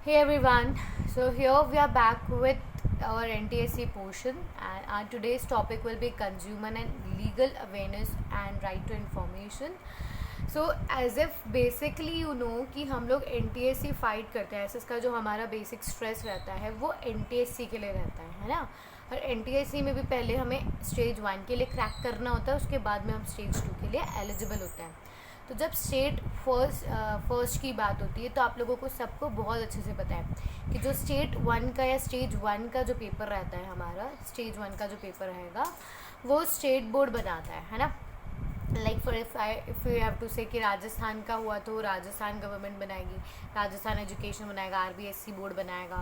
Hey everyone, so here we are back with our NTSC portion, and our today's topic will be consumer and legal awareness and right to information. So as if basically कि हम लोग NTSC fight करते हैं, ऐसे इसका जो हमारा basic stress रहता है वो NTSC के लिए रहता है ना। और NTSC में भी पहले हमें स्टेज 1 के लिए क्रैक करना होता है, उसके बाद में हम स्टेज 2 के लिए एलिजिबल होते हैं। तो जब स्टेट फर्स्ट की बात होती है तो आप लोगों को सबको बहुत अच्छे से पता है कि जो स्टेट 1 का या स्टेज 1 का जो पेपर रहता है, हमारा स्टेज 1 का जो पेपर रहेगा वो स्टेट बोर्ड बनाता है ना। Like for if you have to say कि राजस्थान का हुआ तो राजस्थान गवर्नमेंट बनाएगी, राजस्थान एजुकेशन बनाएगा, RBSC बोर्ड बनाएगा।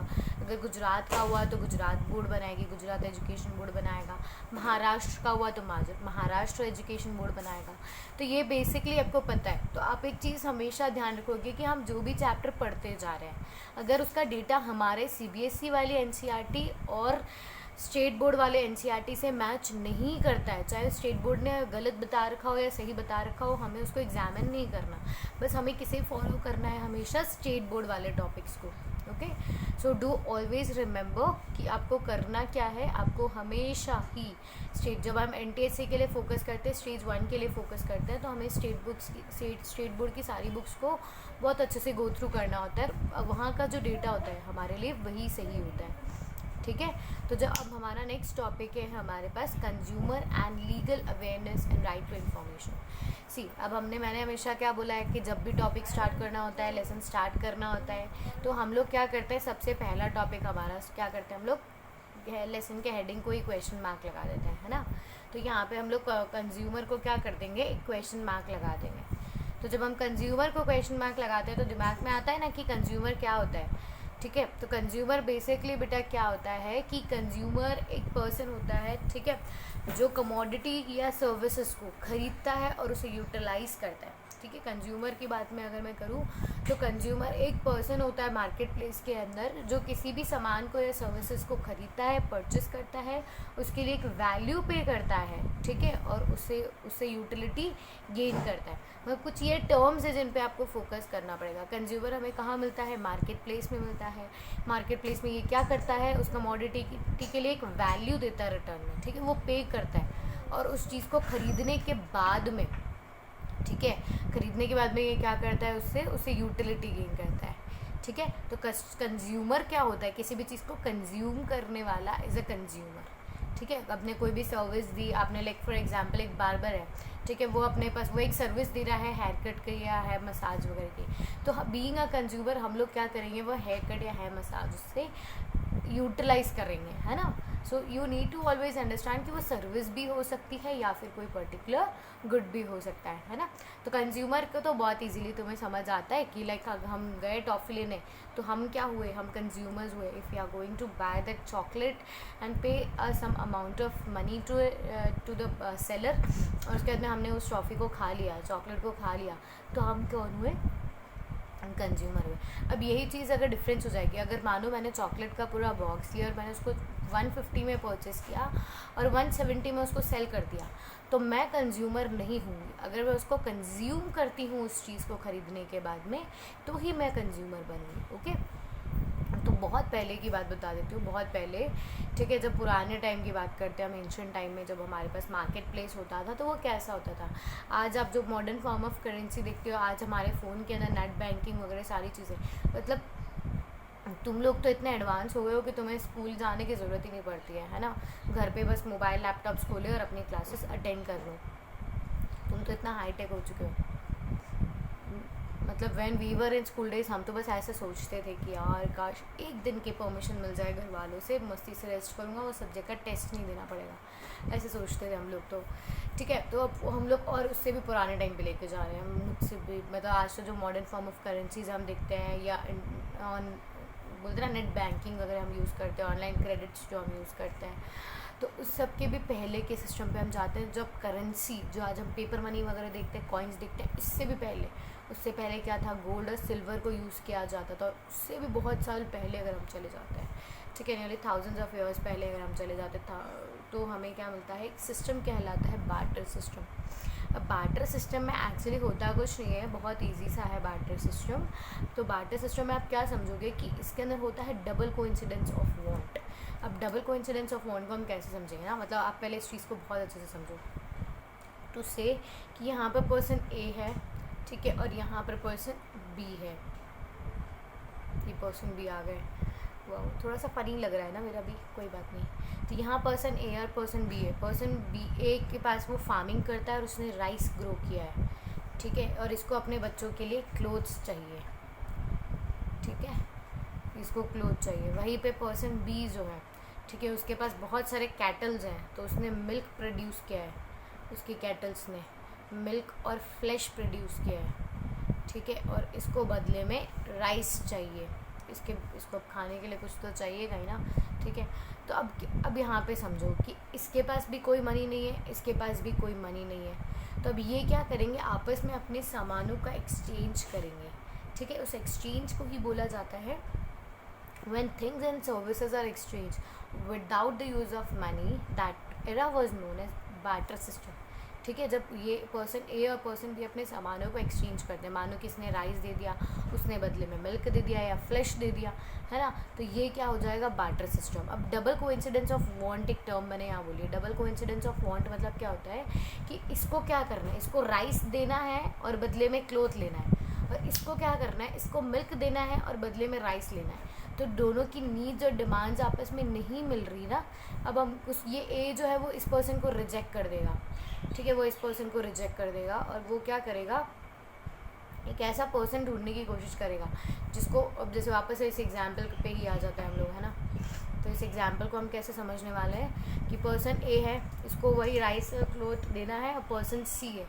अगर गुजरात का हुआ तो गुजरात बोर्ड बनाएगी, गुजरात एजुकेशन बोर्ड बनाएगा। महाराष्ट्र का हुआ तो महाराष्ट्र एजुकेशन बोर्ड बनाएगा। तो ये बेसिकली आपको पता है। तो आप एक चीज़ हमेशा ध्यान रखोगे कि हम जो भी चैप्टर पढ़ते जा रहे हैं, अगर उसका डेटा हमारे CBSE वाली NCERT और स्टेट बोर्ड वाले NCERT से मैच नहीं करता है, चाहे स्टेट बोर्ड ने गलत बता रखा हो या सही बता रखा हो, हमें उसको एग्जामिन नहीं करना। बस हमें किसे फॉलो करना है, हमेशा स्टेट बोर्ड वाले टॉपिक्स को। Okay, so do always remember कि आपको करना क्या है। आपको हमेशा ही जब हम NTSC के लिए फोकस करते हैं, स्टेज 1 के लिए फोकस करते हैं, तो हमें स्टेट बोर्ड की सारी बुक्स को बहुत अच्छे से गो थ्रू करना होता है। वहाँ का जो डेटा होता है हमारे लिए वही सही होता है, ठीक है। तो जब अब हमारा नेक्स्ट टॉपिक है हमारे पास consumer and legal awareness and right to information. अब मैंने हमेशा क्या बोला है कि जब भी टॉपिक स्टार्ट करना होता है, लेसन स्टार्ट करना होता है, तो हम लोग क्या करते हैं, सबसे पहला टॉपिक हमारा क्या करते हैं, हम लोग लेसन के हेडिंग को ही क्वेश्चन मार्क लगा देते हैं, है ना। तो यहाँ पे हम लोग कंज्यूमर को क्या कर देंगे, एक क्वेश्चन मार्क लगा देंगे। तो जब हम कंज्यूमर को क्वेश्चन मार्क लगाते हैं तो दिमाग में आता है ना कि कंज्यूमर क्या होता है, ठीक है। तो कंज्यूमर बेसिकली बेटा क्या होता है कि कंज्यूमर एक पर्सन होता है, ठीक है, जो कमोडिटी या सर्विसेज को खरीदता है और उसे यूटिलाइज करता है, ठीक है। कंज्यूमर की बात में अगर मैं करूँ तो कंज्यूमर एक पर्सन होता है मार्केट प्लेस के अंदर जो किसी भी सामान को या सर्विसेज को खरीदता है, परचेस करता है, उसके लिए एक वैल्यू पे करता है, ठीक है, और उससे यूटिलिटी गेन करता है। मतलब कुछ ये टर्म्स है जिन पे आपको फोकस करना पड़ेगा। कंज्यूमर हमें कहाँ मिलता है, मार्केट प्लेस में मिलता है। मार्केट प्लेस में ये क्या करता है, उस कमोडिटी के लिए एक वैल्यू देता है रिटर्न में, ठीक है, वो पे करता है। और उस चीज़ को खरीदने के बाद में, ठीक है, खरीदने के बाद में ये क्या करता है, उससे यूटिलिटी गेन करता है, ठीक है। तो कंज्यूमर क्या होता है, किसी भी चीज़ को कंज्यूम करने वाला इज़ अ कंज्यूमर, ठीक है। आपने कोई भी सर्विस दी, आपने लाइक फॉर एग्जांपल एक बार्बर है, ठीक है, वो अपने पास वो एक सर्विस दे रहा है हेयर कट की या हेयर मसाज वगैरह की। तो बीइंग अ कंज्यूमर हम लोग क्या करेंगे, वो हेयर कट या हेयर मसाज उससे यूटिलाइज करेंगे, है ना। So you need to always understand कि वो सर्विस भी हो सकती है या फिर कोई पर्टिकुलर गुड भी हो सकता है ना। तो कंज्यूमर को तो बहुत इजीली तुम्हें समझ आता है कि लाइक हम गए टॉफ़ी लेने तो हम क्या हुए, हम कंज्यूमर्स हुए। If you are going to buy that chocolate and pay some amount of money to the seller, और उसके बाद में हमने उस टॉफ़ी को खा लिया, चॉकलेट को खा लिया, तो हम कौन हुए, कंज्यूमर हुए। अब यही चीज़ अगर डिफरेंस हो जाएगी, अगर मानो मैंने चॉकलेट का पूरा बॉक्स लिया और मैंने उसको 150 में परचेस किया और 170 में उसको सेल कर दिया, तो मैं कंज्यूमर नहीं हूँगी। अगर मैं उसको कंज्यूम करती हूँ उस चीज़ को ख़रीदने के बाद में, तो ही मैं कंज्यूमर बनूँगी। ओके, तो बहुत पहले की बात बता देती हूँ, बहुत पहले, ठीक है, जब पुराने टाइम की बात करते हैं हम, एंशिएंट टाइम में जब हमारे पास मार्केट प्लेस होता था तो वो कैसा होता था। आज आप जो मॉडर्न फॉर्म ऑफ करेंसी देखते हो, आज हमारे फ़ोन के अंदर नेट बैंकिंग वगैरह सारी चीज़ें, मतलब तुम लोग तो इतने एडवांस हो गए हो कि तुम्हें स्कूल जाने की ज़रूरत ही नहीं पड़ती है ना। घर पे बस मोबाइल लैपटॉप्स खोले और अपनी क्लासेस अटेंड कर लो। तुम तो इतना हाईटेक हो चुके हो। मतलब when we were in school days हम तो बस ऐसे सोचते थे कि यार काश एक दिन की परमिशन मिल जाए घर वालों से, मस्ती से रेस्ट करूँगा, वो सब्जेक्ट का टेस्ट नहीं देना पड़ेगा, ऐसे सोचते थे हम लोग तो, ठीक है। तो अब हम लोग और उससे भी पुराने टाइम पे लेके जा रहे हैं हम मुझसे भी। मतलब आज तो जो मॉडर्न फॉर्म ऑफ करेंसीज हम देखते हैं या ऑन बोलते हैं ना नेट बैंकिंग अगर हम यूज़ करते हैं, ऑनलाइन क्रेडिट्स जो हम यूज़ करते हैं, तो उस सब के भी पहले के सिस्टम पे हम जाते हैं। जब करेंसी जो आज हम पेपर मनी वगैरह देखते हैं, कॉइन्स देखते हैं, उससे पहले क्या था, गोल्ड और सिल्वर को यूज़ किया जाता था। और उससे भी बहुत साल पहले अगर हम चले जाते हैं, ठीक है, नियरली थाउजेंड्स ऑफ ईयर्स पहले अगर हम चले जाते था, तो हमें क्या मिलता है, एक सिस्टम कहलाता है बार्टर सिस्टम। अब बार्टर सिस्टम में एक्चुअली होता कुछ नहीं है, बहुत इजी सा है बार्टर सिस्टम। तो बार्टर सिस्टम में आप क्या समझोगे कि इसके अंदर होता है डबल कोइंसिडेंस ऑफ वांट। अब डबल कोइंसिडेंस ऑफ वांट को हम कैसे समझेंगे ना, मतलब आप पहले इस चीज़ को बहुत अच्छे से समझो। टू से कि यहाँ पर पर्सन ए है, ठीक है, और यहाँ पर पर्सन बी है। ये पर्सन बी आ गए, वाह थोड़ा सा फनी लग रहा है ना मेरा भी, कोई बात नहीं। तो यहाँ पर्सन ए और पर्सन बी है। पर्सन बी ए के पास वो फार्मिंग करता है और उसने राइस ग्रो किया है, ठीक है, और इसको अपने बच्चों के लिए क्लोथ्स चाहिए, ठीक है, इसको क्लोथ चाहिए। वहीं पे पर्सन बी जो है, ठीक है, उसके पास बहुत सारे कैटल्स हैं, तो उसने मिल्क प्रोड्यूस किया है, उसकी कैटल्स ने मिल्क और फ्लैश प्रोड्यूस किया है, ठीक है, और इसको बदले में राइस चाहिए, इसको खाने के लिए कुछ तो चाहिएगा ही ना, ठीक है। तो अब यहाँ पे समझो कि इसके पास भी कोई मनी नहीं है, इसके पास भी कोई मनी नहीं है। तो अब ये क्या करेंगे, आपस में अपने सामानों का एक्सचेंज करेंगे, ठीक है। उस एक्सचेंज को ही बोला जाता है when things and services are exchanged without the use of money, that era was known as barter system, ठीक है। जब ये पर्सन ए और पर्सन बी अपने सामानों को एक्सचेंज करते हैं, मानो किसने राइस दे दिया, उसने बदले में मिल्क दे दिया या फ्लैश दे दिया, है ना, तो ये क्या हो जाएगा, बार्टर सिस्टम। अब डबल कोइंसिडेंस ऑफ वांट एक टर्म मैंने यहाँ बोली। डबल कोइंसिडेंस ऑफ वांट मतलब क्या होता है कि इसको क्या करना है, इसको राइस देना है और बदले में क्लोथ लेना है, और इसको क्या करना है, इसको मिल्क देना है और बदले में राइस लेना है। तो दोनों की नीड्स और डिमांड्स आपस में नहीं मिल रही ना। अब हम ये ए जो है वो इस पर्सन को रिजेक्ट कर देगा, ठीक है, वो इस पर्सन को रिजेक्ट कर देगा, और वो क्या करेगा, एक ऐसा पर्सन ढूंढने की कोशिश करेगा जिसको, अब जैसे वापस से इस एग्जाम्पल पे ही आ जाता है हम लोग, है ना। तो इस एग्जाम्पल को हम कैसे समझने वाले हैं कि पर्सन ए है, इसको वही राइस क्लोथ देना है, और पर्सन सी है,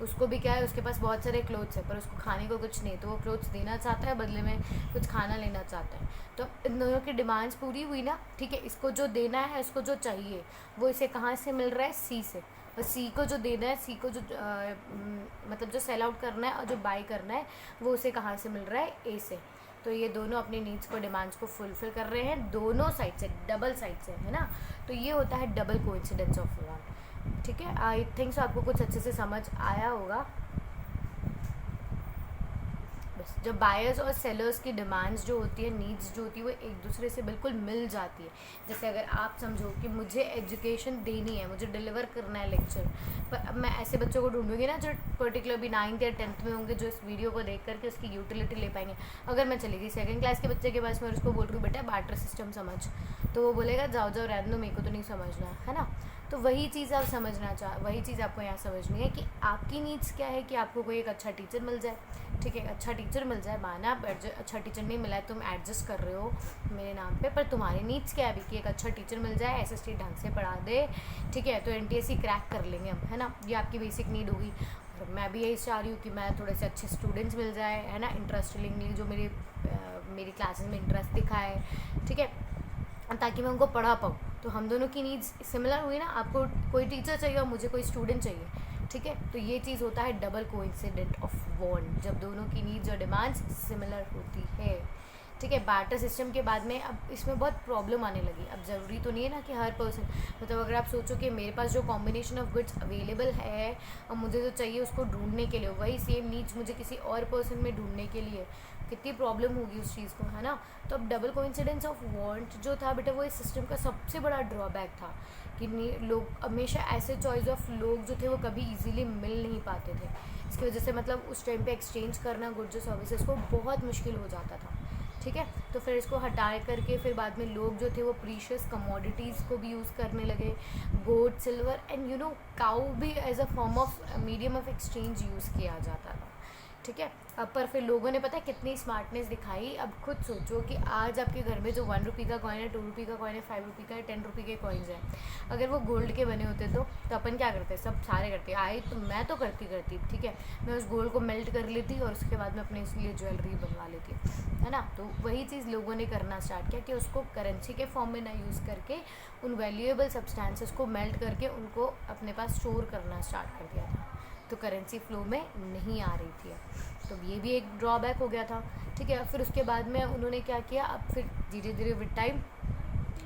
उसको भी क्या है, उसके पास बहुत सारे क्लोथ्स है पर उसको खाने को कुछ नहीं, तो वो क्लोथ्स देना चाहता है, बदले में कुछ खाना लेना चाहता है। तो इन दोनों की डिमांड्स पूरी हुई ना, ठीक है। इसको जो देना है, इसको जो चाहिए वो इसे कहाँ से मिल रहा है, सी से, और सी को जो देना है, सी को जो मतलब जो सेल आउट करना है और जो बाई करना है वो उसे कहाँ से मिल रहा है, ए से। तो ये दोनों अपनी नीड्स को, डिमांड्स को फुलफिल कर रहे हैं दोनों साइड से, डबल साइड से, है ना। तो ये होता है डबल कोइंसिडेंस ऑफ वांट, ठीक है। आई थिंक सो आपको कुछ अच्छे से समझ आया होगा। बस जब बायर्स और सेलर्स की डिमांड्स जो होती है, नीड्स जो होती है, वो एक दूसरे से बिल्कुल मिल जाती है। जैसे अगर आप समझो कि मुझे एजुकेशन देनी है, मुझे डिलीवर करना है लेक्चर, पर अब मैं ऐसे बच्चों को ढूंढूंगी ना जो पर्टिकुलर भी 9th या 10th में होंगे, जो इस वीडियो को देख करके उसकी यूटिलिटी ले पाएंगे। अगर मैं चली गई 2nd क्लास के बच्चे के पास में और उसको बोल रही हूँ बेटा बार्टर सिस्टम समझ, तो वो बोलेगा जाओ जाओ रहने दो, मेरे को तो नहीं समझना, है ना। तो वही चीज़ आप वही चीज़ आपको यहाँ समझनी है कि आपकी नीड्स क्या है, कि आपको कोई एक अच्छा टीचर मिल जाए, ठीक है, अच्छा टीचर मिल जाए, माना आप अच्छा टीचर नहीं मिला है, तुम एडजस्ट कर रहे हो मेरे नाम पे, पर तुम्हारी नीड्स क्या है अभी कि एक अच्छा टीचर मिल जाए, एसएसटी ढंग से पढ़ा दे, ठीक है, तो एनटीएससी क्रैक कर लेंगे हम, है ना। ये आपकी बेसिक नीड होगी। और मैं भी यही चाह रही हूँ कि मैं थोड़े से अच्छे स्टूडेंट्स मिल जाए, है ना, इंटरेस्टिंगली जो मेरी क्लासेस में इंटरेस्ट दिखाए, ठीक है, ताकि मैं उनको पढ़ा पाऊँ। तो हम दोनों की नीड्स सिमिलर हुई ना, आपको कोई टीचर चाहिए और मुझे कोई स्टूडेंट चाहिए, ठीक है। तो ये चीज़ होता है डबल कोइंसिडेंट ऑफ वांट, जब दोनों की नीड्स और डिमांड्स सिमिलर होती है, ठीक है। बार्टर सिस्टम के बाद में अब इसमें बहुत प्रॉब्लम आने लगी। अब ज़रूरी तो नहीं है ना कि हर पर्सन, मतलब अगर आप सोचो कि मेरे पास जो कॉम्बिनेशन ऑफ गुड्स अवेलेबल है और मुझे जो चाहिए उसको ढूंढने के लिए, वही सेम नीड्स मुझे किसी और पर्सन में ढूंढने के लिए, कितनी प्रॉब्लम होगी उस चीज़ को, है ना। तो अब डबल कोइंसिडेंस ऑफ वांट जो था बेटा, वो इस सिस्टम का सबसे बड़ा ड्रॉबैक था कि लोग हमेशा ऐसे चॉइस ऑफ लोग जो थे वो कभी इजीली मिल नहीं पाते थे। इसकी वजह से मतलब उस टाइम पे एक्सचेंज करना गुड्स और सर्विसेज को बहुत मुश्किल हो जाता था, ठीक है। तो फिर इसको हटा करके फिर बाद में लोग जो थे वो प्रीशियस कमोडिटीज़ को भी यूज़ करने लगे, गोल्ड, सिल्वर एंड काउ भी as a form of medium of exchange use किया जाता था, ठीक है। अब पर फिर लोगों ने पता है कितनी स्मार्टनेस दिखाई। अब खुद सोचो कि आज आपके घर में जो 1 रुपये का कॉइन है, 2 रुपये का कॉइन है, 5 रुपये का है, 10 रुपये के कॉइन्स हैं, अगर वो गोल्ड के बने होते तो अपन क्या करते, सब सारे करते आए, तो मैं तो करती ठीक है, मैं उस गोल्ड को मेल्ट कर लेती और उसके बाद में अपने इसलिए ज्वेलरी बनवा लेती, है ना। तो वही चीज़ लोगों ने करना स्टार्ट किया कि उसको करेंसी के फॉर्म में ना यूज़ करके उन वैल्यूएबल सब्सटेंसेस को मेल्ट करके उनको अपने पास स्टोर करना स्टार्ट कर दिया था, तो करेंसी फ्लो में नहीं आ रही थी। तो ये भी एक ड्रॉबैक हो गया था, ठीक है। फिर उसके बाद में उन्होंने क्या किया, अब फिर धीरे धीरे विद टाइम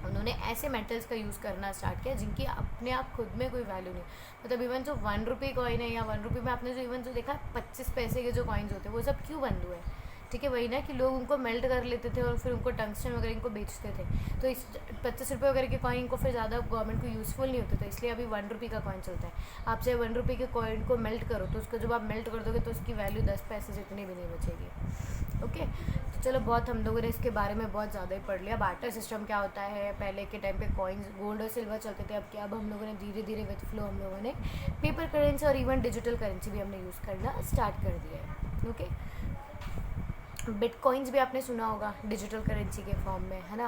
उन्होंने ऐसे मेटल्स का यूज़ करना स्टार्ट किया जिनकी अपने आप खुद में कोई वैल्यू नहीं, मतलब इवन जो 1 रुपये कॉइन है या 1 रुपये में आपने जो इवन जो देखा 25 पैसे के जो कॉइन्स होते हैं वो सब क्यों बंद हुए? ठीक है, वही ना कि लोग उनको मेल्ट कर लेते थे और फिर उनको टंगस्टन वगैरह इनको बेचते थे, तो इस 25 रुपये वगैरह के कॉइन को फिर ज़्यादा गवर्नमेंट को यूज़फुल नहीं होते थे, इसलिए अभी 1 रुपये का कॉइन चलता है। आप चाहे 1 रुपये के कॉइन को मेल्ट करो तो उसको जब आप मेल्ट कर दोगे तो उसकी वैल्यू 10 पैसे जितनी भी नहीं बचेगी। ओके, तो चलो बहुत हम लोगों ने इसके बारे में बहुत ज़्यादा ही पढ़ लिया। बार्टर सिस्टम क्या होता है, पहले के टाइम पे कॉइन्स गोल्ड और सिल्वर चलते थे, अब क्या, अब हम लोगों ने धीरे धीरे विथ फ्लो हम लोगों ने पेपर करेंसी और इवन डिजिटल करेंसी भी हमने यूज़ करना स्टार्ट कर दिया है। ओके, बिटकॉइंस भी आपने सुना होगा डिजिटल करेंसी के फॉर्म में, है ना।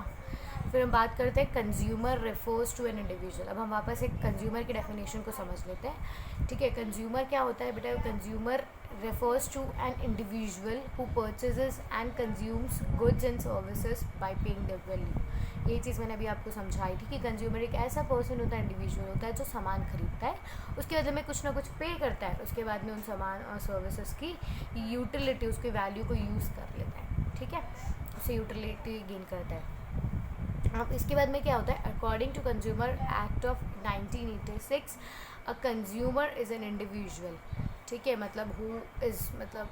फिर हम बात करते हैं consumer refers to an individual. अब हम वापस एक कंज्यूमर की डेफिनेशन को समझ लेते हैं। ठीक है, कंज्यूमर क्या होता है बेटा? Consumer refers to an individual who purchases and consumes goods and services by paying their value। ये चीज़ मैंने अभी आपको समझाई थी कि कंज्यूमर एक ऐसा पर्सन होता है, इंडिविजुअल होता है जो सामान खरीदता है, उसके बदले में कुछ ना कुछ पे करता है, उसके बाद में उन सामान और सर्विसेज की यूटिलिटी, उसकी वैल्यू को यूज़ कर लेता है। ठीक है, उससे यूटिलिटी गेन करता है। अब इसके बाद में क्या होता है? According to consumer act of 1986 a consumer is an individual. ठीक है, मतलब हु इज़, मतलब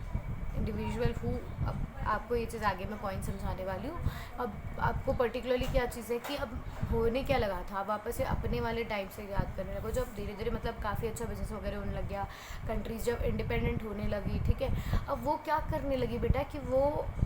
इंडिविजुअल हु। अब आपको ये चीज़ आगे मैं पॉइंट समझाने वाली हूँ। अब आपको पर्टिकुलरली क्या चीज़ है कि अब होने क्या लगा था, आप वापस से अपने वाले टाइम से याद करने लगो, जब धीरे धीरे मतलब काफ़ी अच्छा बिजनेस वगैरह होने लग गया, कंट्रीज़ जब इंडिपेंडेंट होने लगी। ठीक है, अब वो क्या करने लगी बेटा कि वो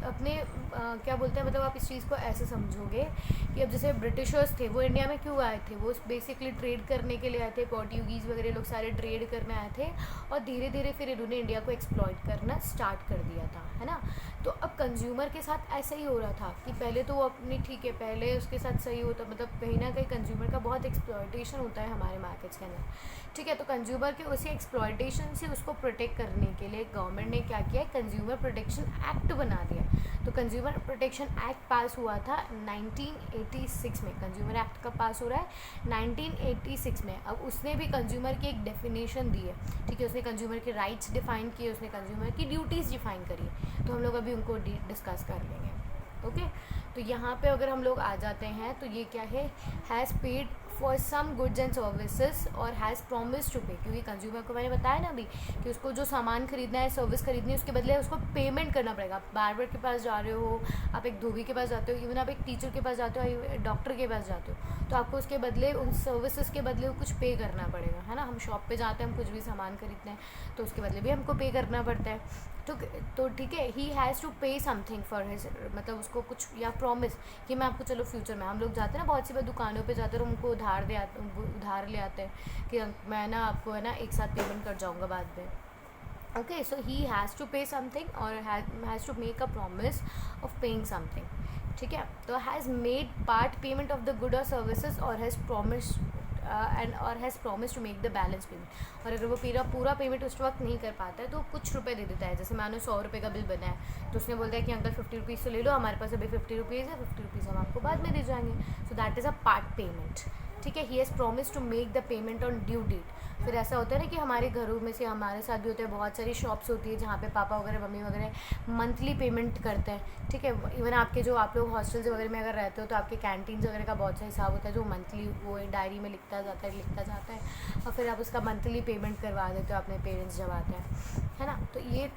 अपने क्या बोलते हैं, मतलब आप इस चीज़ को ऐसे समझोगे कि अब जैसे ब्रिटिशर्स थे वो इंडिया में क्यों आए थे? वो बेसिकली ट्रेड करने के लिए आए थे, पोर्टुगीज़ वगैरह लोग सारे ट्रेड करने आए थे और धीरे धीरे फिर इन्होंने इंडिया को एक्सप्लॉइट करना स्टार्ट कर दिया था, है ना। तो अब कंज्यूमर के साथ ऐसा ही हो रहा था कि पहले तो वो अपनी, ठीक है, पहले उसके साथ सही होता, मतलब कहीं ना कहीं कंज्यूमर का बहुत एक्सप्लॉइटेशन होता है हमारे मार्केट्स के अंदर। ठीक है, तो कंज्यूमर के उसी एक्सप्लॉइटेशन से उसको प्रोटेक्ट करने के लिए गवर्नमेंट ने क्या किया? कंज्यूमर प्रोटेक्शन एक्ट बना दिया। तो कंज्यूमर प्रोटेक्शन एक्ट पास हुआ था 1986 में। कंज्यूमर एक्ट कब पास हो रहा है? 1986 में। अब उसने भी कंज्यूमर की एक डेफिनेशन दी है। ठीक है, उसने कंज्यूमर के राइट्स डिफाइन किए, उसने कंज्यूमर की ड्यूटीज़ डिफाइन करी, तो हम लोग अभी उनको डिस्कस कर लेंगे। ओके, तो यहाँ पे अगर हम लोग आ जाते हैं तो ये क्या है? Has paid for some goods and services और हैज़ प्रॉमिस टू पे, क्योंकि कंज्यूमर को मैंने बताया ना अभी कि उसको जो सामान खरीदना है, सर्विस खरीदनी है, उसके बदले उसको पेमेंट करना पड़ेगा। आप बार्बर के पास जा रहे हो, आप एक धोबी के पास जाते हो, इवन आप एक टीचर के पास जाते हो, डॉक्टर के पास जाते हो, तो आपको उसके बदले, उन सर्विसेज के बदले कुछ पे करना पड़ेगा, है ना। हम शॉप पे जाते हैं, हम कुछ भी सामान खरीदते हैं तो उसके बदले भी हमको पे करना पड़ता है। तो ठीक है, he has to pay something for his, मतलब उसको कुछ, या प्रॉमिस कि मैं आपको, चलो फ्यूचर में हम लोग जाते हैं ना बहुत सी बार दुकानों पे जाते हैं और उनको उधार ले आते हैं कि मैं ना आपको, है ना, एक साथ पेमेंट कर जाऊँगा बाद में। Okay, so he has to pay something और has to make a promise of paying something. ठीक है, तो has made part payment of the good और सर्विसेज और हैज़ प्रॉमिस और has promise to make the balance payment. और अगर वो पूरा पेमेंट उस वक्त नहीं कर पाता है तो कुछ रुपए दे देता है। जैसे मानो 100 रुपये का बिल बना है तो उसने बोलता है कि अंकल 50 रुपीज़ तो ले लो, हमारे पास अभी 50 रुपीज़ है, 50 रुपीज़ हम आपको बाद में दे जाएंगे। So that is a part payment. ठीक है, he has promise to make the payment on due date. फिर ऐसा होता है ना कि हमारे घरों में से, हमारे साथ भी होता है, बहुत सारी शॉप्स होती है जहाँ पे पापा वगैरह, मम्मी वगैरह मंथली पेमेंट करते हैं। ठीक है, इवन आपके जो, आप लोग हॉस्टल्स वगैरह में अगर रहते हो तो आपके कैंटीन्स वगैरह का बहुत सा हिसाब होता है जो मंथली वो डायरी में लिखता जाता है और फिर आप उसका मंथली पेमेंट करवा देते हो अपने पेरेंट्स जब आते हैं, है ना। तो ये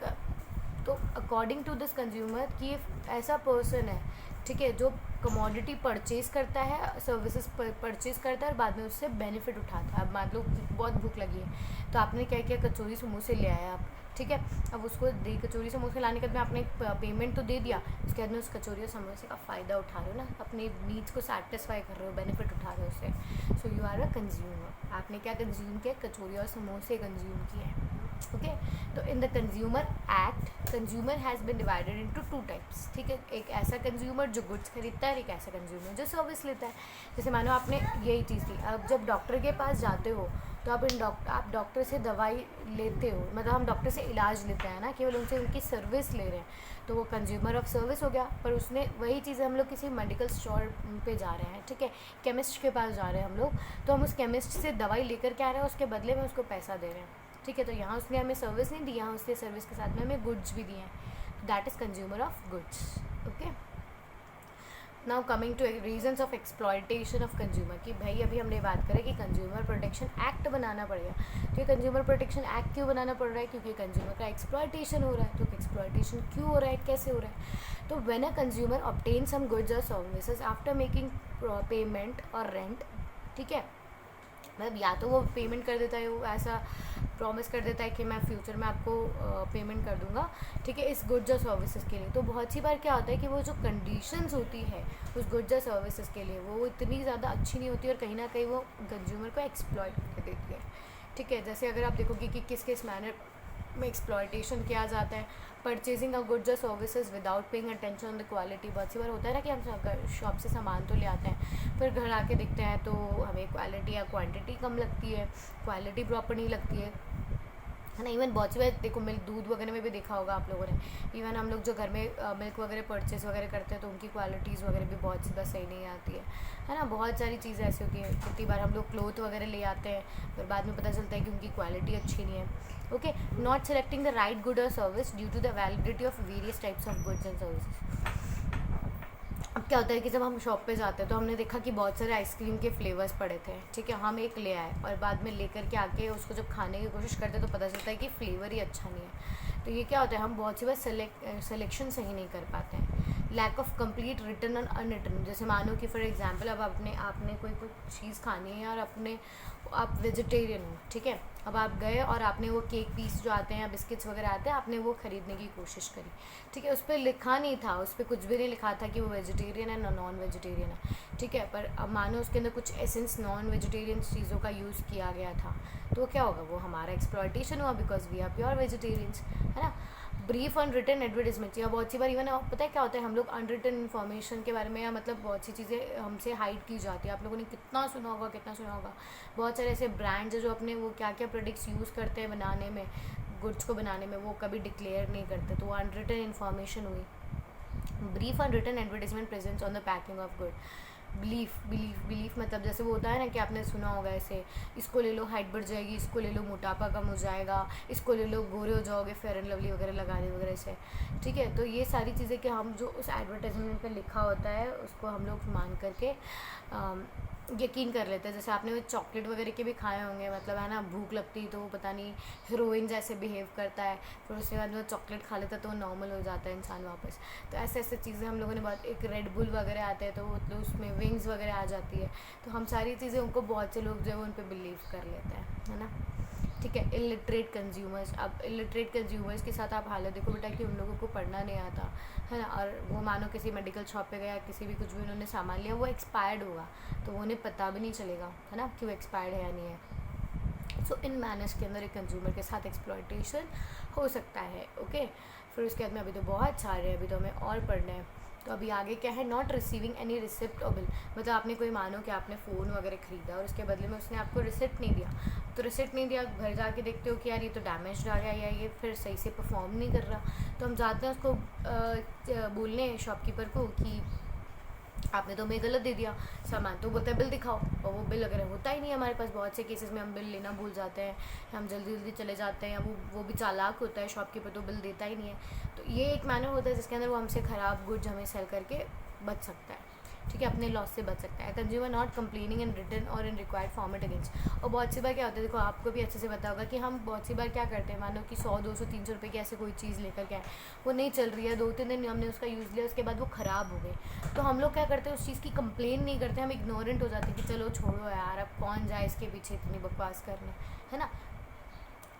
तो अकॉर्डिंग टू दिस कंज्यूमर कि ऐसा पर्सन है, ठीक है, जो कमोडिटी परचेज़ करता है, सर्विसेज परचेज़ करता है और बाद में उससे बेनिफिट उठाता है। अब मान लो बहुत भूख लगी है तो आपने क्या किया, कचौरी समोसे ले आए आप। ठीक है, अब उसको कचौरी समोसे लाने के बाद में आपने पेमेंट तो दे दिया, उसके बाद में उस कचौरी और समोसे का फ़ायदा उठा रहे हो ना, अपने नीड्स को सेटिस्फाई कर रहे हो, बेनिफिट उठा रहे हो उससे। So you are a consumer. आपने क्या कंज्यूम किया? कचौरी और समोसे कंज्यूम किए हैं। ओके, तो in the consumer act consumer has been divided into 2 types. ठीक है, एक ऐसा कंज्यूमर जो गुड्स खरीदता है, एक ऐसा कंज्यूमर जो सर्विस लेता है। जैसे मानो आपने यही चीज़ थी, अब जब डॉक्टर के पास जाते हो तो आप डॉक्टर से दवाई लेते हो, मतलब हम डॉक्टर से इलाज लेते हैं ना, केवल उनसे उनकी सर्विस ले रहे हैं, तो वो कंज्यूमर ऑफ सर्विस हो गया। पर उसने वही चीज़, हम लोग किसी मेडिकल स्टोर पे जा रहे हैं, ठीक है, केमिस्ट के पास जा रहे हैं हम लोग, तो हम उस केमिस्ट से दवाई लेकर के आ रहे हैं, उसके बदले में उसको पैसा दे रहे हैं। ठीक है, तो यहाँ उसने हमें सर्विस नहीं दी, यहाँ उसने सर्विस के साथ में हमें गुड्स भी दिए हैं। That is consumer of goods. Okay, now coming two reasons of exploitation of consumer, कि भाई अभी हमने बात करें कि कंज्यूमर प्रोटेक्शन एक्ट बनाना पड़ेगा। तो ये कंज्यूमर प्रोटेक्शन एक्ट क्यों बनाना पड़ रहा है? क्योंकि कंज्यूमर का एक्सप्लॉयटेशन हो रहा है। तो एक्सप्लॉयटेशन क्यों हो रहा है, कैसे हो रहा है? तो when a consumer obtain some goods और सर्विसेज आफ्टर मेकिंग पेमेंट और रेंट, ठीक है, मतलब या तो वो पेमेंट कर देता है, वो ऐसा प्रॉमिस कर देता है कि मैं फ्यूचर में आपको पेमेंट कर दूंगा, ठीक है, इस गुड्स और सर्विसेज के लिए। तो बहुत सी बार क्या होता है कि वो जो कंडीशंस होती है उस गुड्स और सर्विसेज के लिए वो इतनी ज़्यादा अच्छी नहीं होती और कहीं ना कहीं वो कंज्यूमर को एक्सप्लॉयट कर देती है, ठीक है। जैसे अगर आप देखोगे कि किस किस मैनर में एक्सप्लॉयटेशन किया जाता है, परचेजिंग ऑफ गुड्स और services without paying attention on the quality. बहुत सी बार होता है ना कि हम शॉप से सामान तो ले आते हैं, फिर घर आके देखते हैं तो हमें क्वालिटी या क्वांटिटी कम लगती है, क्वालिटी प्रॉपर नहीं लगती है ना। इवन बहुत सी बार देखो, मिल्क दूध वगैरह में भी देखा होगा आप लोगों ने, इवन हम लोग जो घर में मिल्क वगैरह परचेज वगैरह करते हैं तो उनकी क्वालिटीज़ वगैरह भी बहुत सी बार सही नहीं आती है ना। बहुत सारी चीज़ें ऐसी होती हैं। कितनी बार हम लोग क्लोथ वगैरह ले आते हैं, फिर बाद में पता चलता है कि उनकी क्वालिटी अच्छी नहीं है। Okay, not selecting the right good or service due to the availability of various types of goods and services. अब क्या होता है कि जब हम शॉप पे जाते हैं तो हमने देखा कि बहुत सारे आइसक्रीम के फ्लेवर्स पड़े थे, ठीक है, हम एक ले आए और बाद में लेकर के आके उसको जब खाने की कोशिश करते हैं तो पता चलता है कि फ्लेवर ही अच्छा नहीं है। तो ये क्या होता है, हम बहुत सी बार सिलेक्शन सही नहीं कर पाते हैं। लैक ऑफ कंप्लीट रिटर्न और अनरिटर्न। जैसे मानो कि फॉर एग्जांपल अब आपने कोई चीज़ खानी है और आप वेजिटेरियन हो, ठीक है, अब आप गए और आपने वो केक पीस जो आते हैं या बिस्किट्स वगैरह आते हैं आपने वो ख़रीदने की कोशिश करी, ठीक है, उस पर लिखा नहीं था, उस पर कुछ भी नहीं लिखा था कि वो वेजिटेरियन है ना नॉन वेजिटेरियन है, ठीक है, पर अब मानो उसके अंदर कुछ एसेंस नॉन वेजिटेरियन चीज़ों का यूज़ किया गया था, तो क्या होगा, वो हमारा एक्सप्लॉयटेशन हुआ, because we are pure vegetarians, है ना। ब्रीफ अनरिटन एडवर्टीजमेंट, या बहुत सी बार इवन पता है क्या होता है, हम लोग अनरिटन इन्फॉर्मेशन के बारे में या मतलब बहुत सी चीज़ें हमसे हाइड की जाती है। आप लोगों ने कितना सुना होगा, बहुत सारे ऐसे ब्रांड्स है जो अपने वो क्या क्या प्रोडक्ट्स यूज़ करते हैं बनाने में, गुड्स को बनाने में, वो कभी डिक्लेयर नहीं करते, तो वो अनरिटन इन्फॉर्मेशन हुई। Brief unwritten advertisement presents on the packing of good. Belief मतलब जैसे वो होता है ना कि आपने सुना होगा ऐसे, इसको ले लो हाइट बढ़ जाएगी, इसको ले लो मोटापा कम हो जाएगा, इसको ले लो गोरे हो जाओगे फेयर एंड लवली वगैरह लगाने वगैरह से, ठीक है। तो ये सारी चीज़ें कि हम जो उस एडवर्टाइजमेंट पे लिखा होता है उसको हम लोग मान करके यकीन कर लेते हैं। जैसे आपने वो चॉकलेट वगैरह के भी खाए होंगे, मतलब है ना, भूख लगती है तो वो पता नहीं हीरोइन जैसे बिहेव करता है, फिर उसके बाद वो चॉकलेट खा लेता है तो वो नॉर्मल हो जाता है इंसान वापस। तो ऐसे ऐसे चीज़ें हम लोगों ने बहुत, एक रेड बुल वगैरह आते हैं तो मतलब उसमें विंग्स वगैरह आ जाती है, तो हम सारी चीज़ें उनको बहुत से लोग जो है उन पर बिलीव कर लेते हैं, है ना, ठीक है। इलिटरेट कंज्यूमर्स, अब इलिटरेट कंज्यूमर्स के साथ आप हालत देखो बेटा कि उन लोगों को पढ़ना नहीं आता, है ना, और वो मानो किसी मेडिकल शॉप पे गया, किसी भी कुछ भी उन्होंने सामान लिया, वो एक्सपायर्ड होगा तो वो उन्हें पता भी नहीं चलेगा, है ना, कि वो एक्सपायर्ड है या नहीं है। सो इन मैनर्स के अंदर एक कंज्यूमर के साथ एक्सप्लॉयटेशन हो सकता है, ओके। फिर उसके बाद में अभी तो बहुत सारे हैं, अभी तो हमें और पढ़ना है। तो अभी आगे क्या है, नॉट रिसीविंग एनी रिसिप्ट और बिल, मतलब आपने कोई मानो कि आपने फ़ोन वगैरह ख़रीदा और उसके बदले में उसने आपको रिसिप्ट नहीं दिया, तो रिसिप्ट नहीं दिया, घर जाके देखते हो कि यार ये तो डैमेज आ गया या ये फिर सही से परफॉर्म नहीं कर रहा, तो हम जाते हैं उसको बोलने शॉपकीपर को कि आपने तो हमें गलत दे दिया सामान, तो बोलता है बिल दिखाओ, और वो बिल अगर होता ही नहीं है हमारे पास। बहुत से केसेस में हम बिल लेना भूल जाते हैं, हम जल्दी जल्दी चले जाते हैं, या वो भी चालाक होता है शॉपकीपर, तो बिल देता ही नहीं है। तो ये एक मैनर होता है जिसके अंदर वो हमसे ख़राब गुड्स हमें सेल करके बच सकता है, ठीक है, अपने लॉस से बच सकता है। Consumer not complaining in return और इन रिक्वायर्ड फॉर्मेट अगेंस्ट। और बहुत सी बार क्या होता है, देखो आपको भी अच्छे से पता होगा कि हम बहुत सी बार क्या करते हैं, मानो कि 100 200 300 रुपये की ऐसे कोई चीज़ लेकर के आए, वो नहीं चल रही है, 2-3 दिन हमने उसका यूज़ लिया, उसके बाद वो ख़राब हो गई, तो हम लोग क्या करते हैं, उस चीज़ की कंप्लेन नहीं करते, हम इग्नोरेंट हो जाते हैं कि चलो छोड़ो यार, अब कौन जाए इसके पीछे इतनी बकवास करने, है ना।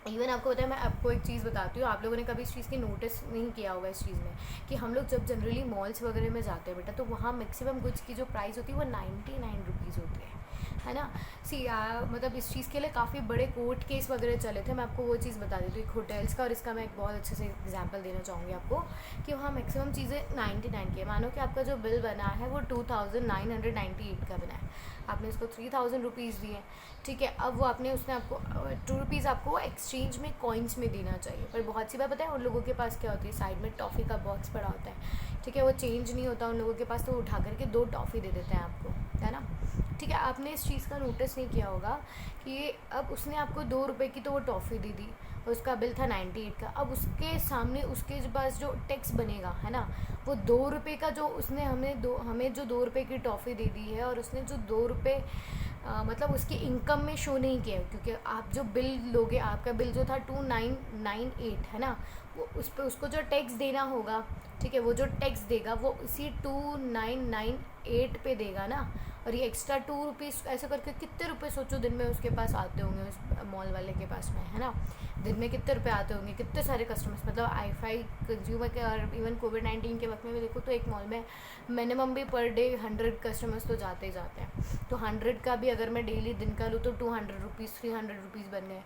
इवन आपको पता है, मैं आपको एक चीज़ बताती हूँ, आप लोगों ने कभी इस चीज़ की नोटिस नहीं किया होगा इस चीज़ में, कि हम लोग जब जनरली मॉल्स वगैरह में जाते हैं बेटा, तो वहाँ मैक्सिमम गुड्स की जो प्राइस होती है वो 99 रुपीज़ होती है ना। मतलब इस चीज़ के लिए काफ़ी बड़े कोर्ट केस वगैरह चले थे, मैं आपको वो चीज़ बता देती हूँ एक होटल्स का, और इसका मैं एक बहुत अच्छे से एग्जांपल देना चाहूँगी आपको, कि वहाँ मैक्सिमम चीज़ें 99 की है। मानो कि आपका जो बिल बना है वो 2998 का बना है, आपने उसको 3000 रुपीज़ दिए, ठीक है। अब वो उसने आपको 2 रुपीज़ आपको एक्सचेंज में कॉइन्स में देना चाहिए, पर बहुत सी बार पता है उन लोगों के पास क्या होती है, साइड में टॉफ़ी का बॉक्स पड़ा होता है, ठीक है, वो चेंज नहीं होता उन लोगों के पास, तो उठा करके 2 टॉफ़ी दे देते हैं आपको, है ना। ठीक है, आपने इस चीज़ का नोटिस नहीं किया होगा कि अब उसने आपको 2 रुपए की तो वो टॉफ़ी दे दी, उसका बिल था 98 का। अब उसके सामने उसके पास जो टैक्स बनेगा है ना, वो 2 रुपए का, जो उसने हमें जो 2 रुपए की टॉफ़ी दे दी है, और उसने जो 2 रुपए मतलब उसकी इनकम में शो नहीं किया, क्योंकि आप जो बिल लोगे, आपका बिल जो था 2998 है ना, वो उस पर उसको जो टैक्स देना होगा, ठीक है, वो जो टैक्स देगा वो इसी 2998 पे देगा ना। और ये एक्स्ट्रा 2 रुपीज़ ऐसे करके कितने रुपए सोचो दिन में उसके पास आते होंगे, उस मॉल वाले के पास में, है ना। दिन में कितने रुपए आते होंगे, कितने सारे कस्टमर्स, मतलब आई कंज्यूमर के, और इवन कोविड-19 के वक्त में भी देखो तो एक मॉल में मिनिमम भी पर डे 100 कस्टमर्स तो जाते ही जाते हैं। तो 100 का भी अगर मैं डेली दिन का लूँ तो 200 रुपीज़ 300 रुपीज़ बन गए,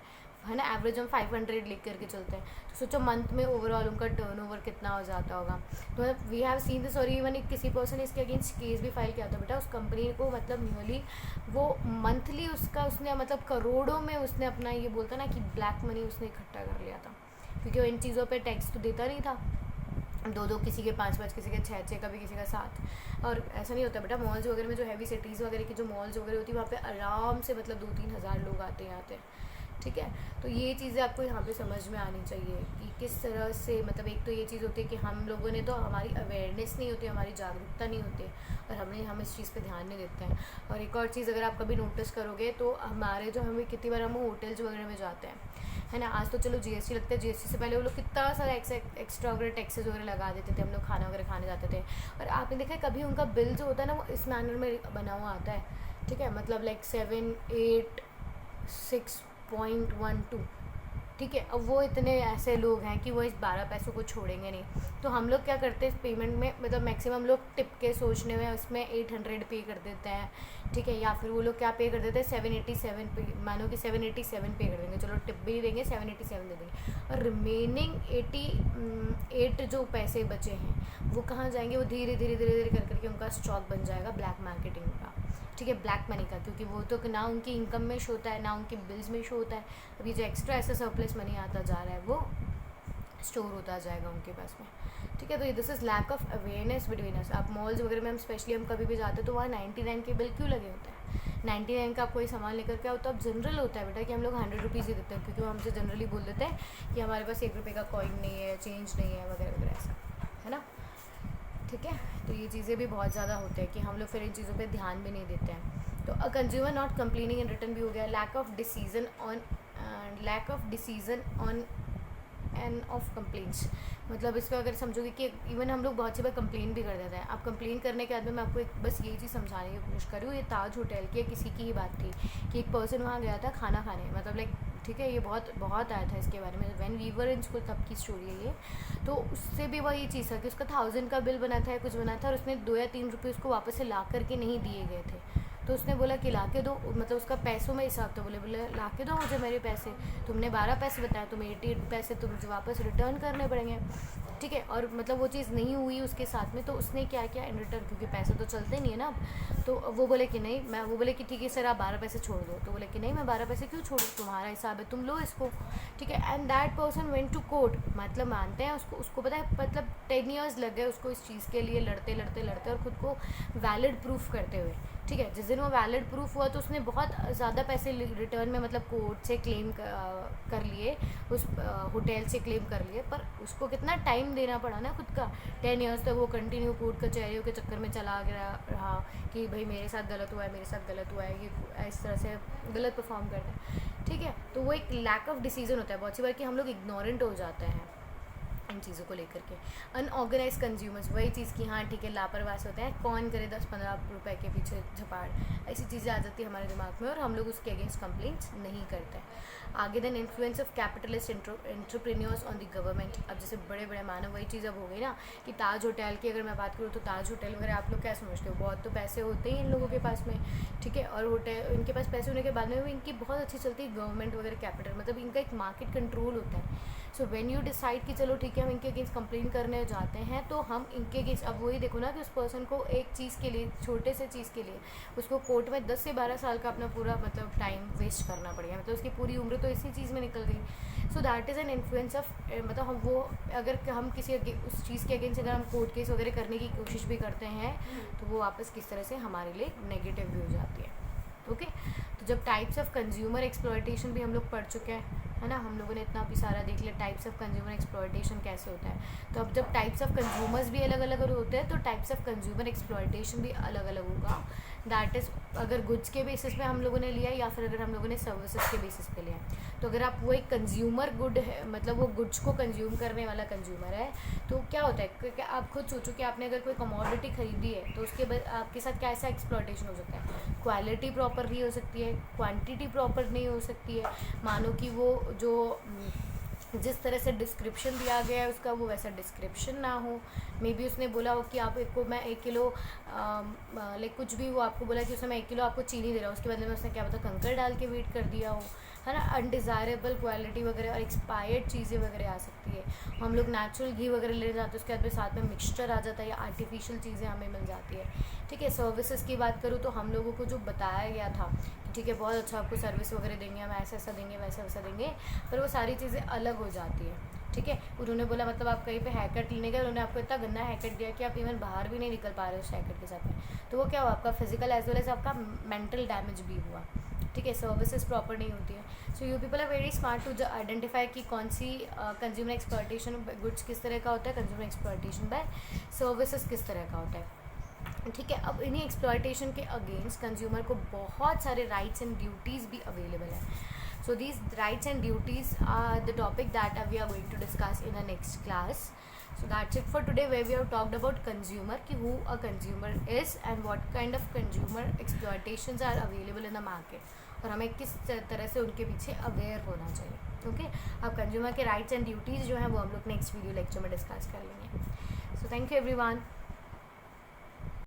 है ना। एवरेज हम 500 लेकर करके चलते हैं, तो सोचो मंथ में ओवरऑल उनका टर्नओवर कितना हो जाता होगा। तो वी हैव सीन दिस, और इवन किसी पर्सन ने इसके अगेंस्ट केस भी फाइल किया था बेटा, उस कंपनी को मतलब नियरली वो मंथली उसने मतलब करोड़ों में उसने अपना, ये बोलता ना कि ब्लैक मनी उसने इकट्ठा कर लिया था, क्योंकि वो इन चीज़ों पर टैक्स तो देता नहीं था। 2-2 किसी के 5-5, किसी के 6-6, कभी किसी का 7। और ऐसा नहीं होता बेटा, मॉल्स वगैरह में जो हैवी सिटीज़ वगैरह की जो मॉल्स वगैरह होती है, वहाँ पे आराम से मतलब 2-3 हज़ार लोग आते हैं, ठीक है। तो ये चीज़ें आपको यहाँ पे समझ में आनी चाहिए कि किस तरह से, मतलब एक तो ये चीज़ होती है कि हम लोगों ने तो, हमारी अवेयरनेस नहीं होती, हमारी जागरूकता नहीं होती, और हम इस चीज़ पे ध्यान नहीं देते हैं। और एक और चीज़ अगर आप कभी नोटिस करोगे तो हमारे जो, हमें कितनी बार हम होटल्स वगैरह में जाते हैं, है ना। आज तो चलो जीएसटी लगता है, जीएसटी से पहले वो लोग कितना सारा एक्स्ट्रा वगैरह टैक्सेस वगैरह लगा देते थे, हम लोग खाना वगैरह खाने जाते थे। और आपने देखा है कभी उनका बिल जो होता है ना, वो इस मैनर में बना हुआ आता है, ठीक है, मतलब लाइक 786.12, ठीक है। अब वो इतने ऐसे लोग हैं कि वो इस 12 पैसों को छोड़ेंगे नहीं। तो हम लोग क्या करते हैं इस पेमेंट में, मतलब मैक्सिमम लोग टिप के सोचने में उसमें 800 पे कर देते हैं, ठीक है। या फिर वो लोग क्या पे कर देते हैं, 787 पे, मानो कि 787 पे कर देंगे, चलो टिप भी देंगे, 787 दे देंगे, और रिमेनिंग 88 जो पैसे बचे हैं वो कहाँ जाएंगे, वो धीरे धीरे धीरे धीरे कर करके उनका स्टॉक बन जाएगा ब्लैक मार्केटिंग का, ठीक है, ब्लैक मनी का, क्योंकि वो तो ना उनकी इनकम में शो होता है, ना उनके बिल्स में शो होता है। अभी जो एक्स्ट्रा ऐसा सरप्लस मनी आता जा रहा है वो स्टोर होता जाएगा उनके पास में, ठीक है। तो this is lack of awareness between us. आप मॉल्स वगैरह में हम स्पेशली हम कभी भी जाते हैं तो वहाँ 99 के बिल क्यों लगे होते हैं, 99 का कोई सामान लेकर के आओ तो अब जनरल होता है बेटा कि हम लोग 100 रुपीज़ ही देते हैं, क्योंकि वो हमसे जनरली बोल देते हैं कि हमारे पास 1 रुपये का कॉइन नहीं है, चेंज नहीं है, वगैरह वगैरह, ऐसा, है ना, ठीक है। तो ये चीज़ें भी बहुत ज़्यादा होते हैं कि हम लोग फिर इन चीज़ों पे ध्यान भी नहीं देते हैं। तो a consumer not complaining in return भी हो गया, lack of decision on end of complaints. मतलब इसको अगर समझोगे कि इवन हम लोग बहुत सी बार कंप्लेन भी कर देते हैं। आप कंप्लेन करने के बाद में मैं आपको एक बस यही चीज़ समझाने की कोशिश कर रही हूँ। ये ताज होटल की किसी की ही बात थी कि एक पर्सन वहाँ गया था खाना खाने, मतलब लाइक, ठीक है, ये बहुत आया था इसके बारे में, when we were in school तब की स्टोरी है ये। तो उससे भी वही चीज़ था कि उसका 1000 का बिल बना था या कुछ बना था, और उसने 2 या 3 रुपये उसको वापस से ला करके नहीं दिए गए थे। तो उसने बोला कि ला के दो, मतलब उसका पैसों में हिसाब था, बोले ला के दो मुझे मेरे पैसे, तुमने 12 पैसे बताया, तुम्हें 88 पैसे तो मुझे वापस रिटर्न करने पड़ेंगे, ठीक है। और मतलब वो चीज़ नहीं हुई उसके साथ में, तो उसने क्या किया इन रिटर्न, क्योंकि पैसे तो चलते नहीं है ना अब, तो वो बोले कि नहीं, वो बोले कि ठीक है सर आप 12 पैसे छोड़ दो, तो बोले कि नहीं मैं 12 पैसे क्यों छोड़ूँ, तुम्हारा हिसाब है तुम लो इसको, ठीक है। And that person went to court, मतलब मानते हैं उसको पता है, मतलब 10 ईयर्स लग गए उसको इस चीज़ के लिए लड़ते और ख़ुद को वैलिड प्रूफ करते हुए, ठीक है। जिस दिन वो वैलिड प्रूफ हुआ तो उसने बहुत ज़्यादा पैसे रिटर्न में, मतलब कोर्ट से क्लेम कर लिए, उस होटल से क्लेम कर लिए, पर उसको कितना टाइम देना पड़ा ना खुद का, 10 ईयर्स तक वो कंटिन्यू कोर्ट कचहरियों के चक्कर में चला गया रहा कि भाई मेरे साथ गलत हुआ है, ये इस तरह से गलत परफॉर्म करते हैं, ठीक है। तो वो एक लैक ऑफ डिसीजन होता है बहुत सी बार कि हम लोग इग्नोरेंट हो जाते हैं इन चीज़ों को लेकर के। अनऑर्गेनाइज कंज्यूमर्स, वही चीज़ कि हाँ ठीक है लापरवाह होते हैं, कौन करे 10-15 रुपए के पीछे झपाड़, ऐसी चीज़ें आ जाती है हमारे दिमाग में, और हम लोग उसके अगेंस्ट कंप्लेंट्स नहीं करते हैं। आगे then influence of capitalist entrepreneurs on the government. अब जैसे बड़े बड़े मानो, वही चीज़ अब हो गई ना कि ताज होटल की अगर मैं बात करूँ तो ताज होटल वगैरह आप लोग क्या समझते हो, बहुत तो पैसे होते ही इन लोगों के पास में, ठीक है। और होटल इनके पास पैसे होने के बाद में भी इनकी बहुत अच्छी चलती है गवर्नमेंट वगैरह, कैपिटल, मतलब इनका एक मार्केट कंट्रोल होता है। सो व्हेन यू डिसाइड कि चलो ठीक है हम इनके अगेंस्ट कंप्लेन करने जाते हैं, तो हम इनके अगेंस्ट, अब वही देखो ना कि उस पर्सन को एक चीज़ के लिए, छोटे से चीज़ के लिए उसको कोर्ट में 10 से 12 साल का अपना पूरा मतलब टाइम वेस्ट करना पड़ गया, मतलब उसकी पूरी उम्र तो इसी चीज़ में निकल गई। सो that is an influence of, मतलब हम वो, अगर हम किसी उस चीज़ के अगेंस्ट अगर हम कोर्ट केस वगैरह करने की कोशिश भी करते हैं तो वो वापस किस तरह से हमारे लिए नेगेटिव भी हो जाती है। ओके, तो जब टाइप्स ऑफ कंज्यूमर एक्सप्लॉयटेशन भी हम लोग पढ़ चुके हैं, है ना, हम लोगों ने इतना भी सारा देख लिया टाइप्स ऑफ कंज्यूमर एक्सप्लॉयटेशन कैसे होता है। तो अब जब टाइप्स ऑफ कंज्यूमर्स भी अलग अलग होते हैं तो टाइप्स ऑफ कंज्यूमर एक्सप्लॉयटेशन भी अलग अलग होगा। दैट इज़ अगर गुड्स के बेसिस पे हम लोगों ने लिया या फिर अगर हम लोगों ने सर्विसेज के बेसिस पे लिया। तो अगर आप वो एक कंज्यूमर गुड है, मतलब वो गुड्स को कंज्यूम करने वाला कंज्यूमर है, तो क्या होता है, क्योंकि आप खुद सोचो कि आपने अगर कोई कमोडिटी खरीदी है तो उसके बाद आपके साथ कैसा एक्सप्लॉयटेशन हो सकता है। क्वालिटी प्रॉपर नहीं हो सकती है, क्वांटिटी प्रॉपर नहीं हो सकती है, मानो कि वो जो जिस तरह से डिस्क्रिप्शन दिया गया है उसका वो वैसा डिस्क्रिप्शन ना हो। मे बी उसने बोला हो कि आप को मैं 1 किलो लाइक कुछ भी, वो आपको बोला कि उसमें मैं 1 किलो आपको चीनी दे रहा हूँ, उसके बदले में उसने क्या पता कंकर डाल के वेट कर दिया हो, है ना। अनडिज़ायरेबल क्वालिटी वगैरह और एक्सपायर्ड चीज़ें वगैरह आ सकती है। हम लोग नेचुरल घी वगैरह ले जाते हैं, उसके बाद में साथ में मिक्सचर आ जाता है या आर्टिफिशियल चीज़ें हमें मिल जाती है। ठीक है, सर्विसेज की बात करूँ तो हम लोगों को जो बताया गया था, ठीक है, बहुत अच्छा आपको सर्विस वगैरह देंगे, हम ऐसा ऐसा देंगे, वैसा वैसा देंगे, पर वो सारी चीज़ें अलग हो जाती है। ठीक है, उन्होंने बोला मतलब आप कहीं पे हेयर कट लेने गए, उन्होंने आपको इतना गंदा हेयर कट दिया कि आप इवन बाहर भी नहीं निकल पा रहे हो उस हेयर कट के साथ में। तो वो क्या हुआ, आपका फिजिकल एज वेल एज आपका मेंटल डैमेज भी हुआ। ठीक है, सर्विसेज प्रॉपर नहीं होती है। So you people are very smart to identify कि कौन सी कंज्यूमर एक्सप्लॉयटेशन गुड्स किस तरह का होता है, कंज्यूमर एक्सप्लॉयटेशन बाय सर्विसेज किस तरह का होता है। ठीक है, अब इन्हीं एक्सप्लॉयटेशन के अगेंस्ट कंज्यूमर को बहुत सारे राइट्स एंड ड्यूटीज़ भी अवेलेबल है। So these rights and duties are the topic that we are going to discuss in the next class. So that's it for today, where we have talked about consumer, कि who a consumer is and what kind of consumer exploitations are available in the market, और हमें किस तरह से उनके पीछे aware होना चाहिए। ओके, अब कंज्यूमर के राइट्स एंड ड्यूटीज़ जो हैं वो हम लोग नेक्स्ट वीडियो लेक्चर में डिस्कस कर लेंगे। So thank you everyone.